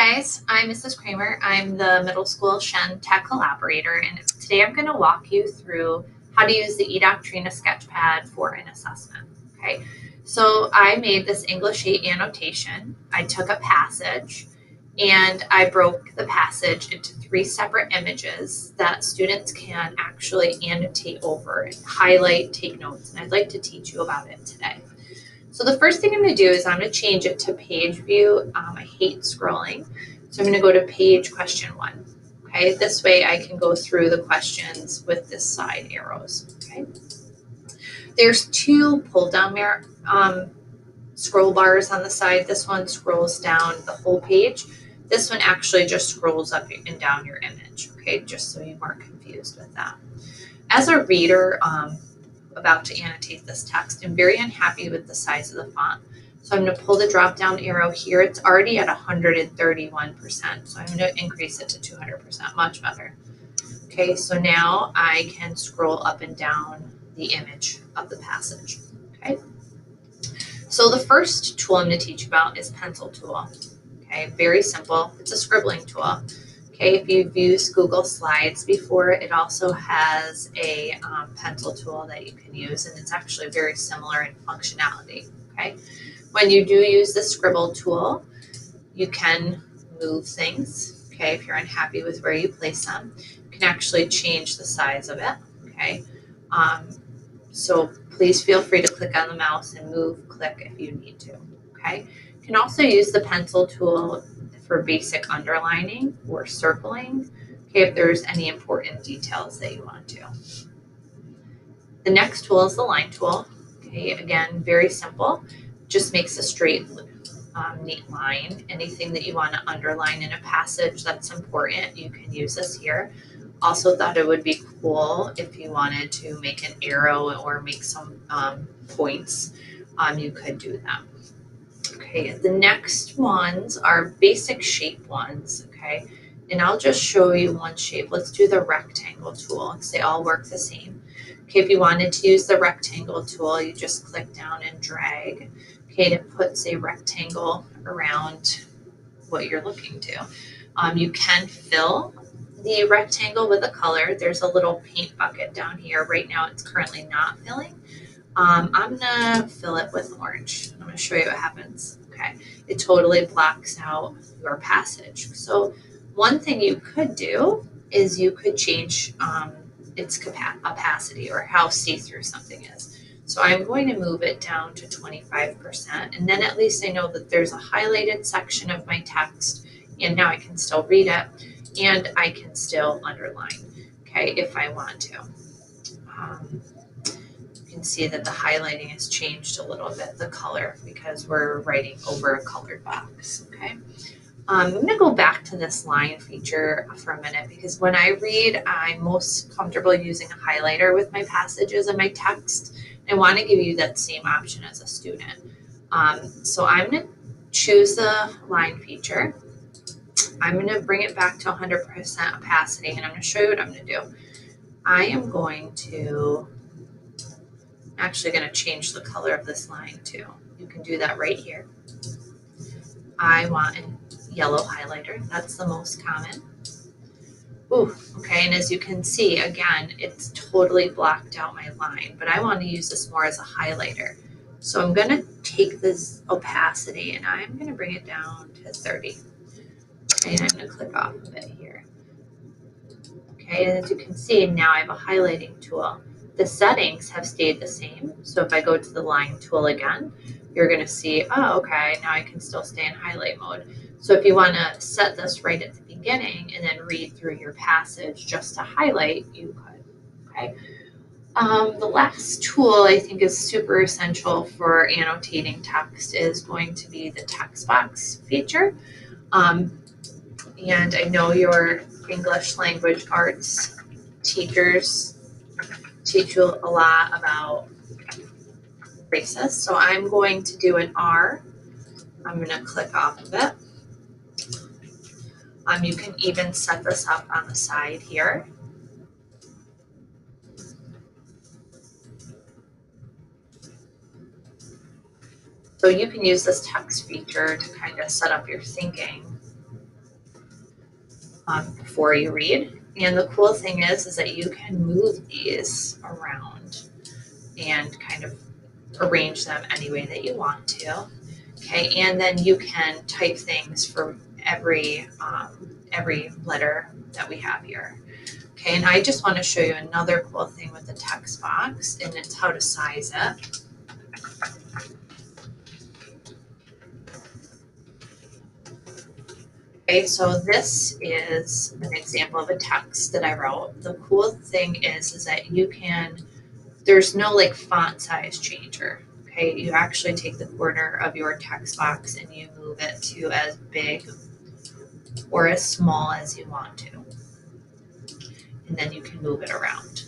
guys, I'm Mrs. Kramer. I'm the middle school Shen Tech collaborator, and today I'm going to walk you through how to use the eDoctrina SketchPad for an assessment. Okay, so I made this English 8 annotation. I took a passage and I broke the passage into 3 separate images that students can actually annotate over and highlight, take notes, and I'd like to teach you about it today. So the first thing I'm going to do is I'm going to change it to page view. I hate scrolling. So I'm going to go to page question 1. Okay, this way I can go through the questions with this side arrows. Okay, there's 2 pull down scroll bars on the side. This one scrolls down the whole page. This one actually just scrolls up and down your image. Okay, just so you weren't confused with that. As a reader, about to annotate this text, I'm very unhappy with the size of the font. So I'm going to pull the drop down arrow here. It's already at 131%. So I'm going to increase it to 200%, much better. Okay, so now I can scroll up and down the image of the passage. Okay, so the first tool I'm going to teach you about is pencil tool. Okay, very simple. It's a scribbling tool. Okay, if you've used Google Slides before, it also has a pencil tool that you can use, and it's actually very similar in functionality. Okay, when you do use the scribble tool, you can move things. Okay, if you're unhappy with where you place them, you can actually change the size of it. Okay, so please feel free to click on the mouse and move, click if you need to. Okay, you can also use the pencil tool for basic underlining or circling, okay, if there's any important details that you want to. The next tool is the line tool. Okay, again, very simple, just makes a straight, neat line. Anything that you want to underline in a passage that's important, you can use this here. Also thought it would be cool if you wanted to make an arrow or make some points, you could do that. Okay, the next ones are basic shape ones, okay? And I'll just show you one shape. Let's do the rectangle tool because they all work the same. Okay, if you wanted to use the rectangle tool, you just click down and drag. Okay, and it puts a rectangle around what you're looking to. You can fill the rectangle with a color. There's a little paint bucket down here. Right now it's currently not filling. I'm gonna fill it with orange. I'm gonna show you what happens. Okay, it totally blocks out your passage. So one thing you could do is you could change its opacity or how see-through something is. So I'm going to move it down to 25%, and then at least I know that there's a highlighted section of my text, and now I can still read it, and I can still underline, okay, if I want to. You can see that the highlighting has changed a little bit, the color, because we're writing over a colored box, okay? I'm going to go back to this line feature for a minute because when I read, I'm most comfortable using a highlighter with my passages and my text. I want to give you that same option as a student. So I'm going to choose the line feature. I'm going to bring it back to 100% opacity, and I'm going to show you what I'm going to do. I am going to actually going to change the color of this line too. You can do that right here. I want a yellow highlighter. That's the most common. Ooh, okay, and as you can see, again, it's totally blocked out my line, but I want to use this more as a highlighter. So I'm going to take this opacity and I'm going to bring it down to 30. Okay, and I'm going to click off of it here. Okay, and as you can see, now I have a highlighting tool. The settings have stayed the same. So if I go to the line tool again, you're going to see, oh, okay, now I can still stay in highlight mode. So if you want to set this right at the beginning and then read through your passage just to highlight, you could, okay? The last tool I think is super essential for annotating text is going to be the text box feature. And I know your English language arts teachers teach you a lot about racist. So I'm going to do an R. I'm going to click off of it. You can even set this up on the side here. So you can use this text feature to kind of set up your thinking before you read. And the cool thing is that you can move these around and kind of arrange them any way that you want to. Okay, and then you can type things for every letter that we have here. Okay, and I just want to show you another cool thing with the text box, and it's how to size it. Okay, so this is an example of a text that I wrote. The cool thing is that you can, there's no like font size changer. Okay, you actually take the corner of your text box and you move it to as big or as small as you want to. And then you can move it around.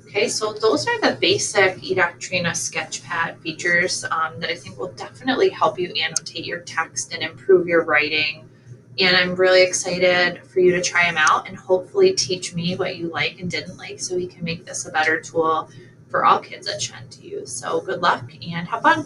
Okay, so those are the basic eDoctrina SketchPad features that I think will definitely help you annotate your text and improve your writing. And I'm really excited for you to try them out and hopefully teach me what you like and didn't like so we can make this a better tool for all kids at Shen to use. So good luck and have fun.